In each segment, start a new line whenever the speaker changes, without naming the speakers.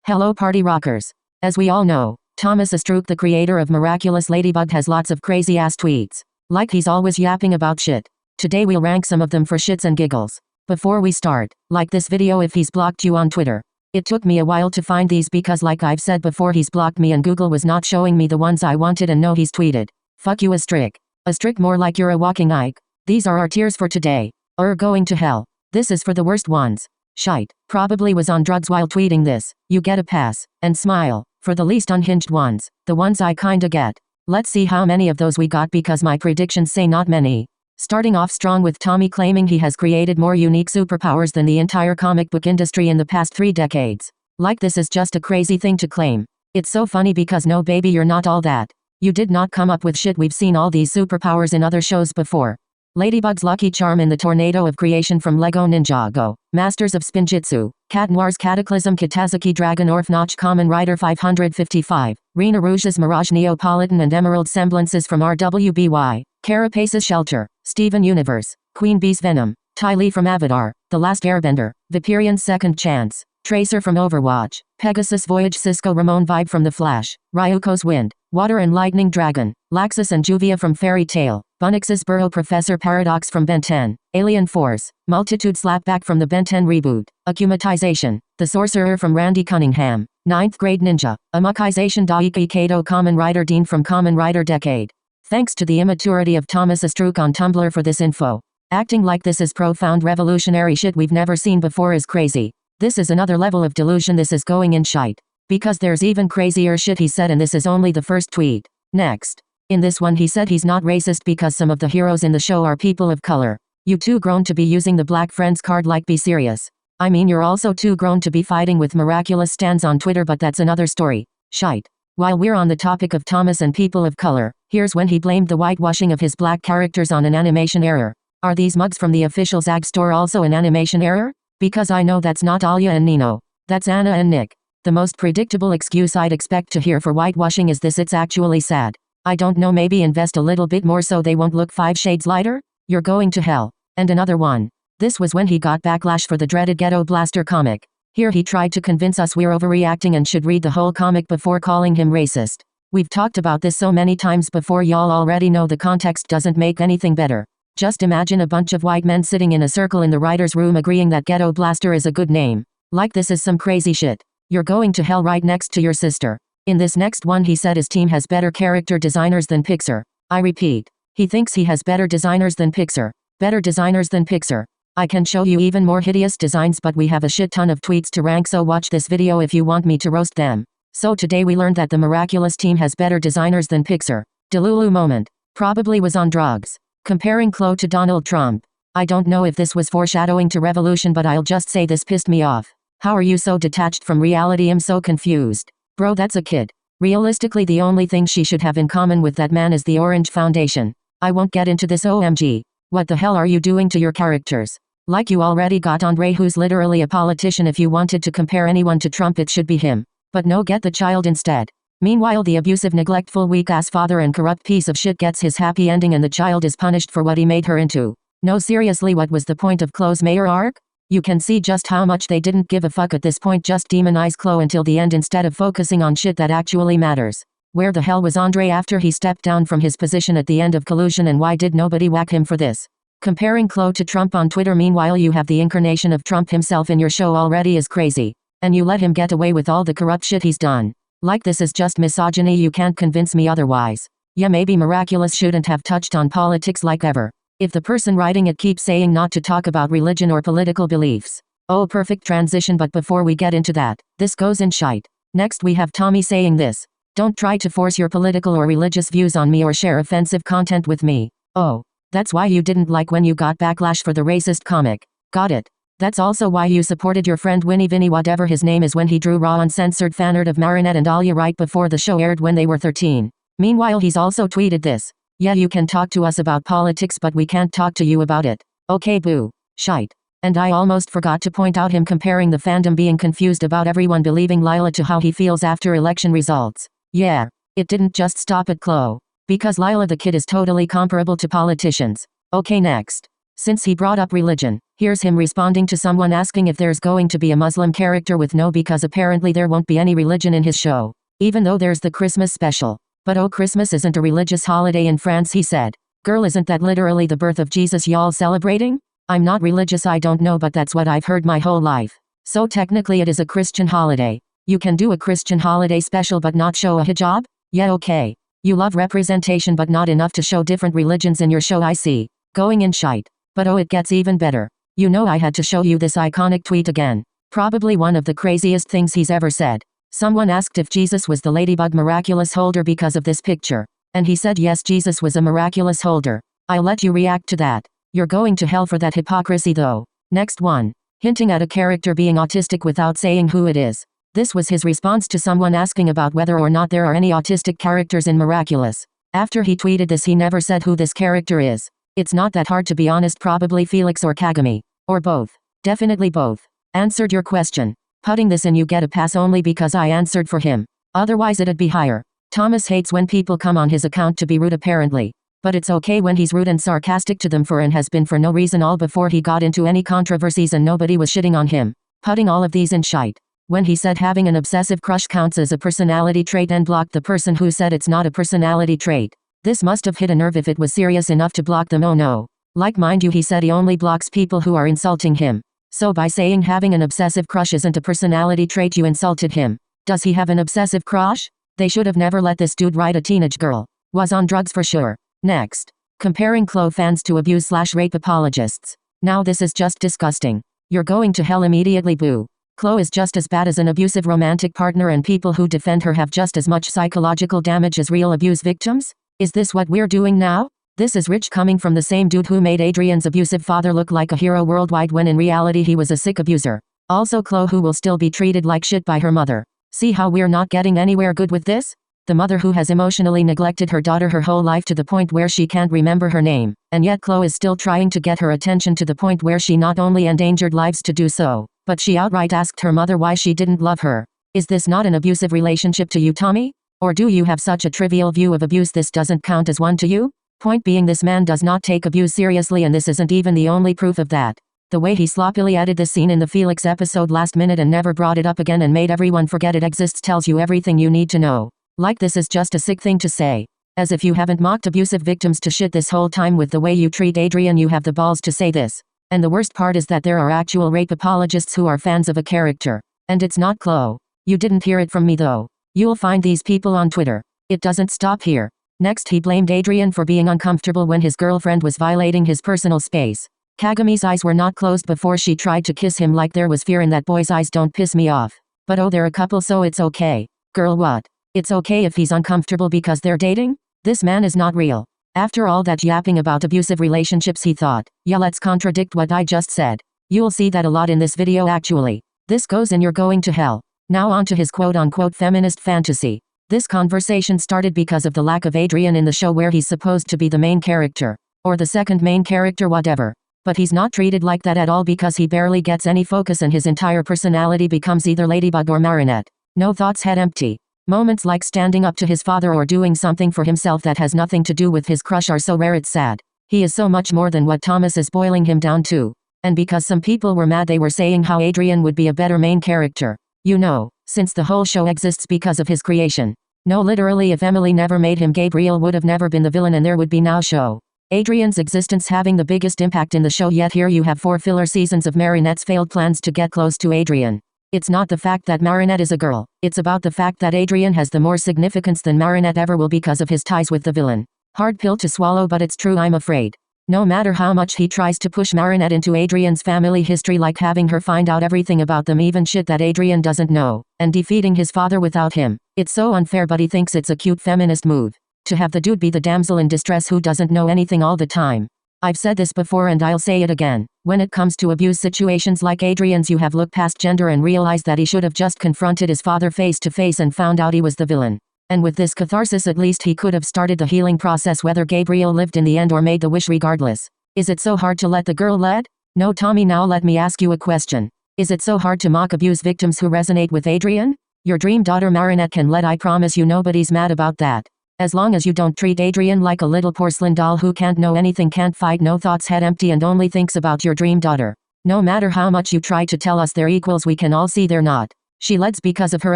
Hello party rockers. As we all know, Thomas Astruc, the creator of Miraculous Ladybug, has lots of crazy ass tweets. Like he's always yapping about shit. Today we'll rank some of them for shits and giggles. Before we start, like this video if he's blocked you on Twitter. It took me a while to find these because like I've said before, he's blocked me and Google was not showing me the ones I wanted, and no, he's tweeted. Fuck you Astruc. Astruc, more like you're a walking Ike. These are our tears for today. Going to hell. This is for the worst ones. Shite. Probably was on drugs while tweeting this. You get a pass. And smile. For the least unhinged ones. The ones I kinda get. Let's see how many of those we got because my predictions say not many. Starting off strong with Tommy claiming he has created more unique superpowers than the entire comic book industry in the past 3 decades. Like this is just a crazy thing to claim. It's so funny because no baby, you're not all that. You did not come up with shit. We've seen all these superpowers in other shows before. Ladybug's lucky charm in the tornado of creation from Lego Ninjago, Masters of Spinjitzu, Cat Noir's Cataclysm, Kitazuki Dragon Orphanage, Kamen Rider 555, Rena Rouge's Mirage Neapolitan and Emerald Semblances from RWBY, Carapace's Shelter, Steven Universe, Queen Bee's Venom, Ty Lee from Avatar, The Last Airbender, Vaporeon's Second Chance, Tracer from Overwatch, Pegasus Voyage, Cisco Ramon Vibe from The Flash, Ryuko's Wind, Water and Lightning Dragon, Laxus and Juvia from Fairy Tail, Bunnix's Burrow, Professor Paradox from Ben 10, Alien Force, Multitude Slapback from the Ben 10 reboot, Akumatization, The Sorcerer from Randy Cunningham, 9th Grade Ninja, Amokization Daiki Kato, Kamen Rider Dean from Kamen Rider Decade. Thanks to the immaturity of Thomas Astruc on Tumblr for this info. Acting like this is profound revolutionary shit we've never seen before is crazy. This is another level of delusion. This is going in shite. Because there's even crazier shit he said, and this is only the first tweet. Next. In this one he said he's not racist because some of the heroes in the show are people of color. You too grown to be using the Black Friends card, like be serious. I mean, you're also too grown to be fighting with Miraculous stands on Twitter, but that's another story. Shite. While we're on the topic of Thomas and people of color, here's when he blamed the whitewashing of his black characters on an animation error. Are these mugs from the official Zag store also an animation error? Because I know that's not Alia and Nino. That's Anna and Nick. The most predictable excuse I'd expect to hear for whitewashing is this: it's actually sad. I don't know, maybe invest a little bit more so they won't look 5 shades lighter? You're going to hell. And another one. This was when he got backlash for the dreaded Ghetto Blaster comic. Here he tried to convince us we're overreacting and should read the whole comic before calling him racist. We've talked about this so many times before, y'all already know the context doesn't make anything better. Just imagine a bunch of white men sitting in a circle in the writer's room agreeing that Ghetto Blaster is a good name. Like this is some crazy shit. You're going to hell right next to your sister. In this next one he said his team has better character designers than Pixar. I repeat. He thinks he has better designers than Pixar. Better designers than Pixar. I can show you even more hideous designs, but we have a shit ton of tweets to rank, so watch this video if you want me to roast them. So today we learned that the Miraculous team has better designers than Pixar. Delulu moment. Probably was on drugs. Comparing Chloe to Donald Trump. I don't know if this was foreshadowing to revolution, but I'll just say this pissed me off. How are you so detached from reality? I'm so confused. Bro, that's a kid. Realistically, the only thing she should have in common with that man is the orange foundation. I won't get into this, OMG. What the hell are you doing to your characters? Like you already got Andre, who's literally a politician. If you wanted to compare anyone to Trump, it should be him. But no, get the child instead. Meanwhile, the abusive, neglectful, weak-ass father and corrupt piece of shit gets his happy ending, and the child is punished for what he made her into. No, seriously, what was the point of Chloe's mayor arc? You can see just how much they didn't give a fuck at this point. Just demonize Chloe until the end instead of focusing on shit that actually matters. Where the hell was Andre after he stepped down from his position at the end of Collusion, and why did nobody whack him for this? Comparing Chloe to Trump on Twitter, meanwhile you have the incarnation of Trump himself in your show, already is crazy. And you let him get away with all the corrupt shit he's done. Like this is just misogyny, you can't convince me otherwise. Yeah, maybe Miraculous shouldn't have touched on politics like ever. If the person writing it keeps saying not to talk about religion or political beliefs. Oh, perfect transition, but before we get into that, this goes in shite. Next we have Tommy saying this. Don't try to force your political or religious views on me or share offensive content with me. Oh. That's why you didn't like when you got backlash for the racist comic. Got it. That's also why you supported your friend Winnie Vinny whatever his name is when he drew raw uncensored fanart of Marinette and Alia right before the show aired when they were 13. Meanwhile he's also tweeted this. Yeah, you can talk to us about politics, but we can't talk to you about it. Okay, boo. Shite. And I almost forgot to point out him comparing the fandom being confused about everyone believing Lila to how he feels after election results. Yeah. It didn't just stop at Chloe. Because Lila the kid is totally comparable to politicians. Okay, next. Since he brought up religion, here's him responding to someone asking if there's going to be a Muslim character with no, because apparently there won't be any religion in his show. Even though there's the Christmas special. But oh, Christmas isn't a religious holiday in France, he said. Girl, isn't that literally the birth of Jesus y'all celebrating? I'm not religious, I don't know, but that's what I've heard my whole life. So technically it is a Christian holiday. You can do a Christian holiday special but not show a hijab? Yeah, okay. You love representation but not enough to show different religions in your show, I see. Going in shite. But oh, it gets even better. You know, I had to show you this iconic tweet again. Probably one of the craziest things he's ever said. Someone asked if Jesus was the ladybug miraculous holder because of this picture. And he said yes, Jesus was a miraculous holder. I'll let you react to that. You're going to hell for that hypocrisy though. Next one. Hinting at a character being autistic without saying who it is. This was his response to someone asking about whether or not there are any autistic characters in Miraculous. After he tweeted this, he never said who this character is. It's not that hard to be honest, probably Felix or Kagami. Or both. Definitely both. Answered your question. Putting this in, you get a pass only because I answered for him. Otherwise it'd be higher. Thomas hates when people come on his account to be rude apparently. But it's okay when he's rude and sarcastic to them for and has been for no reason all before he got into any controversies and nobody was shitting on him. Putting all of these in shite. When he said having an obsessive crush counts as a personality trait and blocked the person who said it's not a personality trait. This must have hit a nerve if it was serious enough to block them, oh no. Like, mind you, he said he only blocks people who are insulting him. So by saying having an obsessive crush isn't a personality trait, you insulted him. Does he have an obsessive crush? They should have never let this dude write a teenage girl. Was on drugs for sure. Next. Comparing Chloe fans to abuse/rape apologists. Now this is just disgusting. You're going to hell immediately, boo. Chloe is just as bad as an abusive romantic partner, and people who defend her have just as much psychological damage as real abuse victims? Is this what we're doing now? This is rich coming from the same dude who made Adrian's abusive father look like a hero worldwide when in reality he was a sick abuser. Also Chloe, who will still be treated like shit by her mother. See how we're not getting anywhere good with this? The mother who has emotionally neglected her daughter her whole life to the point where she can't remember her name, and yet Chloe is still trying to get her attention to the point where she not only endangered lives to do so, but she outright asked her mother why she didn't love her. Is this not an abusive relationship to you, Tommy? Or do you have such a trivial view of abuse this doesn't count as one to you? Point being, this man does not take abuse seriously, and this isn't even the only proof of that. The way he sloppily added this scene in the Felix episode last minute and never brought it up again and made everyone forget it exists tells you everything you need to know. Like, this is just a sick thing to say. As if you haven't mocked abusive victims to shit this whole time with the way you treat Adrian, you have the balls to say this. And the worst part is that there are actual rape apologists who are fans of a character. And it's not Chloe. You didn't hear it from me though. You'll find these people on Twitter. It doesn't stop here. Next, he blamed Adrian for being uncomfortable when his girlfriend was violating his personal space. Kagami's eyes were not closed before she tried to kiss him, like there was fear in that boy's eyes. Don't piss me off. But oh, they're a couple, so it's okay. Girl, what? It's okay if he's uncomfortable because they're dating? This man is not real. After all that yapping about abusive relationships, he thought, yeah, let's contradict what I just said. You'll see that a lot in this video actually. This goes in, you're going to hell. Now on to his quote-unquote feminist fantasy. This conversation started because of the lack of Adrian in the show, where he's supposed to be the main character. Or the second main character, whatever. But he's not treated like that at all because he barely gets any focus and his entire personality becomes either Ladybug or Marinette. No thoughts, head empty. Moments like standing up to his father or doing something for himself that has nothing to do with his crush are so rare it's sad. He is so much more than what Thomas is boiling him down to. And because some people were mad, they were saying how Adrian would be a better main character. You know, since the whole show exists because of his creation. No, literally, if Emily never made him, Gabriel would have never been the villain and there would be no show. Adrian's existence having the biggest impact in the show, yet here you have 4 filler seasons of Marinette's failed plans to get close to Adrian. It's not the fact that Marinette is a girl, it's about the fact that Adrian has the more significance than Marinette ever will because of his ties with the villain. Hard pill to swallow, but it's true, I'm afraid. No matter how much he tries to push Marinette into Adrian's family history, like having her find out everything about them, even shit that Adrian doesn't know, and defeating his father without him, it's so unfair, but he thinks it's a cute feminist move. To have the dude be the damsel in distress who doesn't know anything all the time. I've said this before and I'll say it again. When it comes to abuse situations like Adrian's, you have looked past gender and realized that he should have just confronted his father face to face and found out he was the villain. And with this catharsis, at least he could have started the healing process, whether Gabriel lived in the end or made the wish regardless. Is it so hard to let the girl lead? No, Tommy, now let me ask you a question. Is it so hard to mock abuse victims who resonate with Adrian? Your dream daughter Marinette can lead, I promise you nobody's mad about that. As long as you don't treat Adrian like a little porcelain doll who can't know anything, can't fight, no thoughts, head empty, and only thinks about your dream daughter. No matter how much you try to tell us they're equals, we can all see they're not. She leads because of her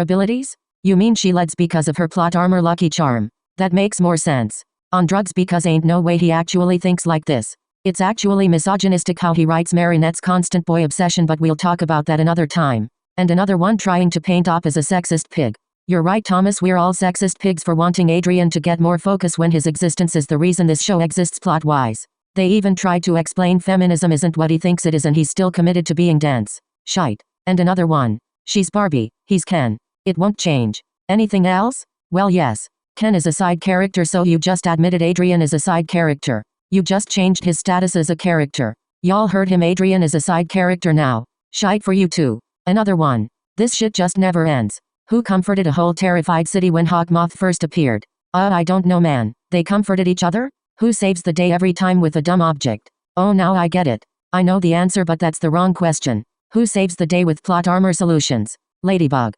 abilities? You mean she leads because of her plot armor, lucky charm? That makes more sense. On drugs because ain't no way he actually thinks like this. It's actually misogynistic how he writes Marinette's constant boy obsession, but we'll talk about that another time. And another one trying to paint Op as a sexist pig. You're right, Thomas, we're all sexist pigs for wanting Adrian to get more focus when his existence is the reason this show exists plot-wise. They even tried to explain feminism isn't what he thinks it is and he's still committed to being dense. Shite. And another one. She's Barbie, he's Ken. It won't change. Anything else? Well, yes. Ken is a side character, so you just admitted Adrian is a side character. You just changed his status as a character. Y'all heard him, Adrian is a side character now. Shite for you too. Another one. This shit just never ends. Who comforted a whole terrified city when Hawkmoth first appeared? I don't know, man. They comforted each other? Who saves the day every time with a dumb object? Oh, now I get it. I know the answer, but that's the wrong question. Who saves the day with plot armor solutions? Ladybug.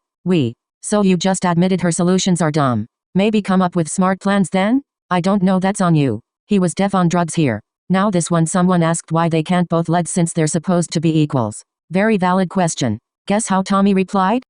So you just admitted her solutions are dumb. Maybe come up with smart plans then? I don't know, that's on you. He was deaf on drugs here. Now this one, someone asked why they can't both lead since they're supposed to be equals. Very valid question. Guess how Tommy replied?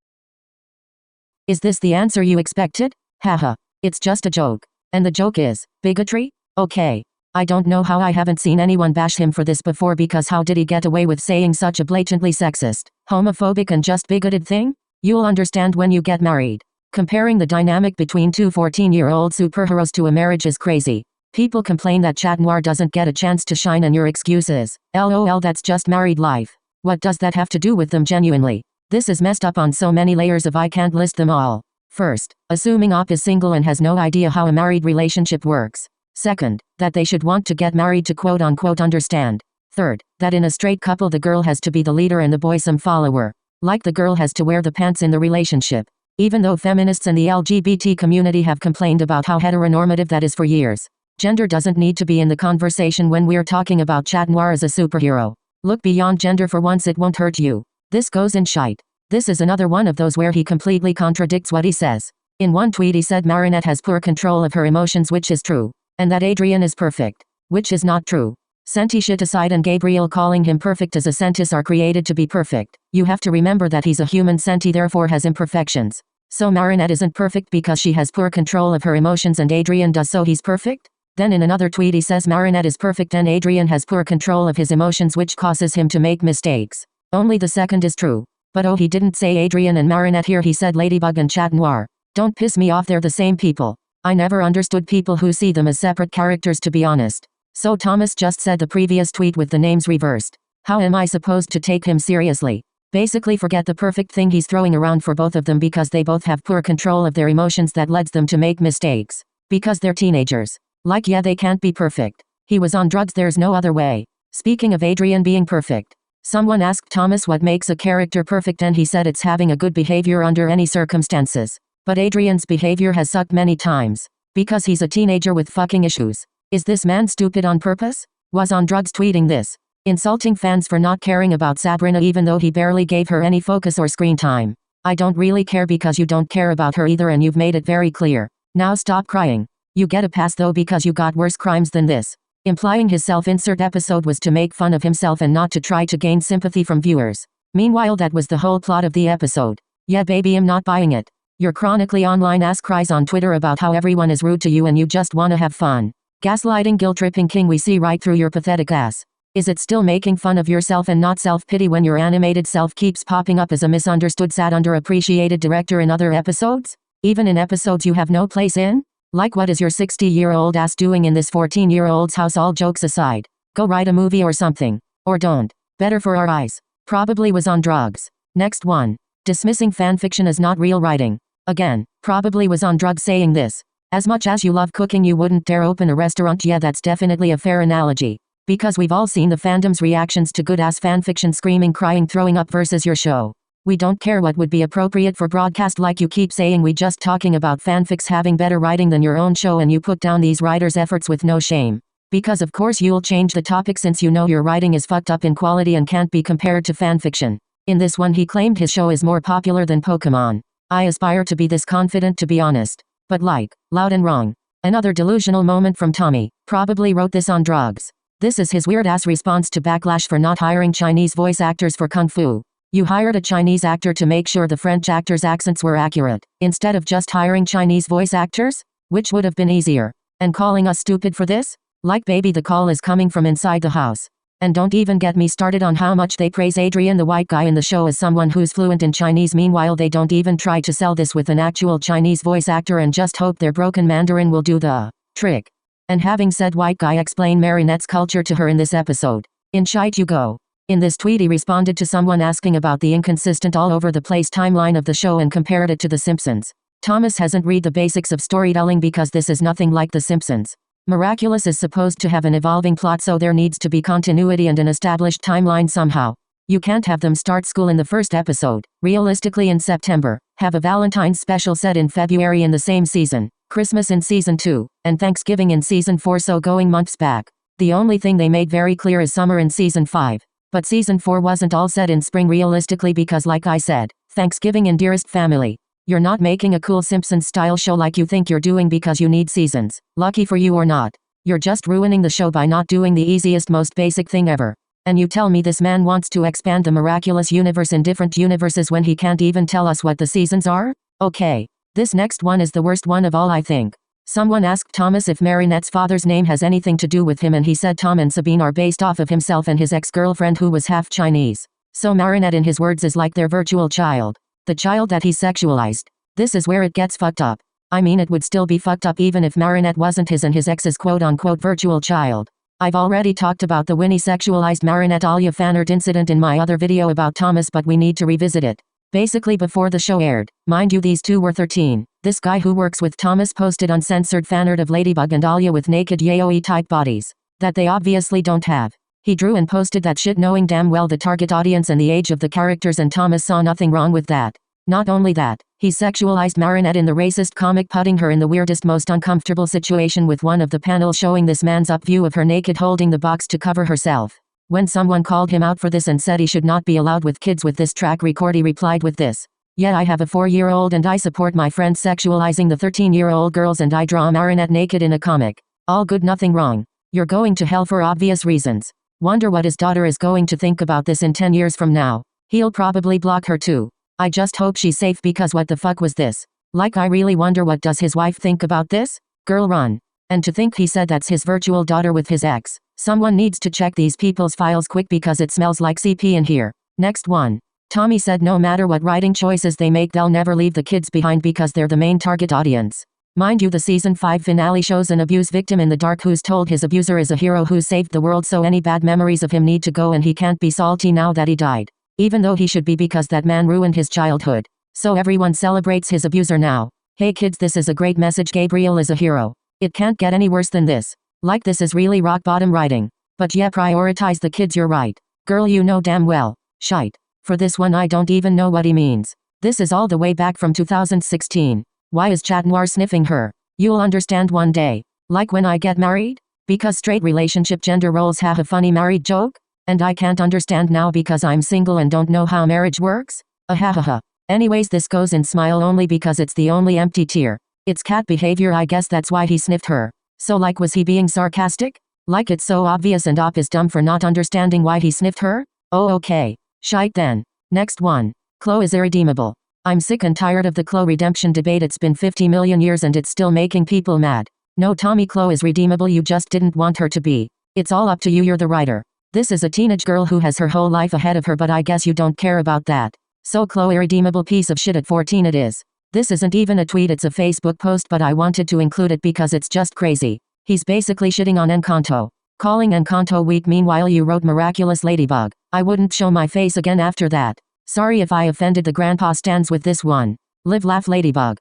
Is this the answer you expected? Haha. It's just a joke. And the joke is bigotry? Okay. I don't know how I haven't seen anyone bash him for this before, because how did he get away with saying such a blatantly sexist, homophobic and just bigoted thing? You'll understand when you get married. Comparing the dynamic between two 14-year-old superheroes to a marriage is crazy. People complain that Chat Noir doesn't get a chance to shine and your excuse is, LOL, that's just married life. What does that have to do with them genuinely? This is messed up on so many layers of I can't list them all. First, assuming Op is single and has no idea how a married relationship works. Second, that they should want to get married to quote-unquote understand. Third, that in a straight couple the girl has to be the leader and the boy some follower. Like the girl has to wear the pants in the relationship. Even though feminists and the LGBT community have complained about how heteronormative that is for years. Gender doesn't need to be in the conversation when we're talking about Chat Noir as a superhero. Look beyond gender for once, it won't hurt you. This goes in shite. This is another one of those where he completely contradicts what he says. In one tweet he said Marinette has poor control of her emotions, which is true. And that Adrian is perfect. Which is not true. Senti shit aside, and Gabriel calling him perfect as a Sentis are created to be perfect. You have to remember that he's a human Senti, therefore has imperfections. So Marinette isn't perfect because she has poor control of her emotions and Adrian does, so he's perfect? Then in another tweet he says Marinette is perfect and Adrian has poor control of his emotions, which causes him to make mistakes. Only the second is true. But oh, he didn't say Adrian and Marinette here, he said Ladybug and Chat Noir. Don't piss me off, they're the same people. I never understood people who see them as separate characters, to be honest. So Thomas just said the previous tweet with the names reversed. How am I supposed to take him seriously? Basically forget the perfect thing he's throwing around for both of them, because they both have poor control of their emotions that leads them to make mistakes. Because they're teenagers. Like, yeah, they can't be perfect. He was on drugs, there's no other way. Speaking of Adrian being perfect. Someone asked Thomas what makes a character perfect and he said it's having a good behavior under any circumstances. But Adrian's behavior has sucked many times. Because he's a teenager with fucking issues. Is this man stupid on purpose? Was on drugs tweeting this. Insulting fans for not caring about Sabrina even though he barely gave her any focus or screen time. I don't really care because you don't care about her either and you've made it very clear. Now stop crying. You get a pass though because you got worse crimes than this. Implying his self-insert episode was to make fun of himself and not to try to gain sympathy from viewers. Meanwhile that was the whole plot of the episode. Yeah baby, I'm not buying it. Your chronically online ass cries on Twitter about how everyone is rude to you and you just wanna have fun. Gaslighting, guilt-tripping king, we see right through your pathetic ass. Is it still making fun of yourself and not self-pity when your animated self keeps popping up as a misunderstood, sad, underappreciated director in other episodes? Even in episodes you have no place in? Like, what is your 60-year-old ass doing in this 14-year-old's house? All jokes aside. Go write a movie or something. Or don't. Better for our eyes. Probably was on drugs. Next one. Dismissing fanfiction as not real writing. Again, probably was on drugs saying this. As much as you love cooking you wouldn't dare open a restaurant. Yeah, that's definitely a fair analogy. Because we've all seen the fandom's reactions to good-ass fanfiction, screaming, crying, throwing up versus your show. We don't care what would be appropriate for broadcast, like you keep saying. We just talking about fanfics having better writing than your own show and you put down these writers' efforts with no shame. Because of course you'll change the topic since you know your writing is fucked up in quality and can't be compared to fanfiction. In this one he claimed his show is more popular than Pokemon. I aspire to be this confident, to be honest. But like, loud and wrong. Another delusional moment from Tommy. Probably wrote this on drugs. This is his weird-ass response to backlash for not hiring Chinese voice actors for Kung Fu. You hired a Chinese actor to make sure the French actors' accents were accurate, instead of just hiring Chinese voice actors? Which would have been easier. And calling us stupid for this? Like baby, the call is coming from inside the house. And don't even get me started on how much they praise Adrian the white guy in the show as someone who's fluent in Chinese. Meanwhile they don't even try to sell this with an actual Chinese voice actor and just hope their broken Mandarin will do the trick. And having said white guy explain Marinette's culture to her in this episode. In shite you go. In this tweet he responded to someone asking about the inconsistent all over the place timeline of the show and compared it to The Simpsons. Thomas hasn't read the basics of storytelling because this is nothing like The Simpsons. Miraculous is supposed to have an evolving plot, so there needs to be continuity and an established timeline somehow. You can't have them start school in the first episode, realistically in September, have a Valentine's special set in February in the same season, Christmas in season 2, and Thanksgiving in season 4, so going months back. The only thing they made very clear is summer in season 5. But season 4 wasn't all set in spring realistically because like I said, Thanksgiving in Dearest Family. You're not making a cool Simpsons-style show like you think you're doing because you need seasons. Lucky for you or not. You're just ruining the show by not doing the easiest, most basic thing ever. And you tell me this man wants to expand the miraculous universe in different universes when he can't even tell us what the seasons are? Okay. This next one is the worst one of all, I think. Someone asked Thomas if Marinette's father's name has anything to do with him, and he said Tom and Sabine are based off of himself and his ex-girlfriend who was half Chinese. So Marinette in his words is like their virtual child. The child that he sexualized. This is where it gets fucked up. I mean, it would still be fucked up even if Marinette wasn't his and his ex's quote-unquote virtual child. I've already talked about the Winnie sexualized Marinette Alia fanart incident in my other video about Thomas, but we need to revisit it. Basically before the show aired, mind you these two were 13, this guy who works with Thomas posted uncensored fanart of Ladybug and Alia with naked yaoi type bodies. That they obviously don't have. He drew and posted that shit knowing damn well the target audience and the age of the characters, and Thomas saw nothing wrong with that. Not only that, he sexualized Marinette in the racist comic, putting her in the weirdest, most uncomfortable situation with one of the panels showing this man's up view of her naked holding the box to cover herself. When someone called him out for this and said he should not be allowed with kids with this track record, he replied with this. Yeah, I have a 4-year-old and I support my friends sexualizing the 13-year-old girls and I draw Marinette naked in a comic. All good, nothing wrong. You're going to hell for obvious reasons. Wonder what his daughter is going to think about this in 10 years from now. He'll probably block her too. I just hope she's safe because what the fuck was this? Like, I really wonder what does his wife think about this? Girl, run. And to think he said that's his virtual daughter with his ex. Someone needs to check these people's files quick because it smells like CP in here. Next one. Tommy said no matter what writing choices they make, they'll never leave the kids behind because they're the main target audience. Mind you, the season 5 finale shows an abuse victim in the dark who's told his abuser is a hero who saved the world, so any bad memories of him need to go and he can't be salty now that he died. Even though he should be because that man ruined his childhood. So everyone celebrates his abuser now. Hey kids, this is a great message. Gabriel is a hero. It can't get any worse than this. Like, this is really rock bottom writing. But yeah, prioritize the kids, you're right. Girl, you know damn well. Shite. For this one I don't even know what he means. This is all the way back from 2016. Why is Chat Noir sniffing her? You'll understand one day. Like when I get married? Because straight relationship gender roles have a funny married joke? And I can't understand now because I'm single and don't know how marriage works? Ahahaha. Anyways, this goes in smile only because it's the only empty tear. It's cat behavior, I guess that's why he sniffed her. So like, was he being sarcastic? Like, it's so obvious and Op is dumb for not understanding why he sniffed her? Oh okay. Shite then. Next one. Chloe is irredeemable. I'm sick and tired of the Chloe redemption debate. It's been 50 million years and it's still making people mad. No, Tommy, Chloe is redeemable, you just didn't want her to be. It's all up to you, you're the writer. This is a teenage girl who has her whole life ahead of her, but I guess you don't care about that. So Chloe, irredeemable piece of shit at 14 it is. This isn't even a tweet, it's a Facebook post, but I wanted to include it because it's just crazy. He's basically shitting on Encanto. Calling Encanto weak. Meanwhile you wrote Miraculous Ladybug. I wouldn't show my face again after that. Sorry if I offended the grandpa stands with this one. Live laugh Ladybug.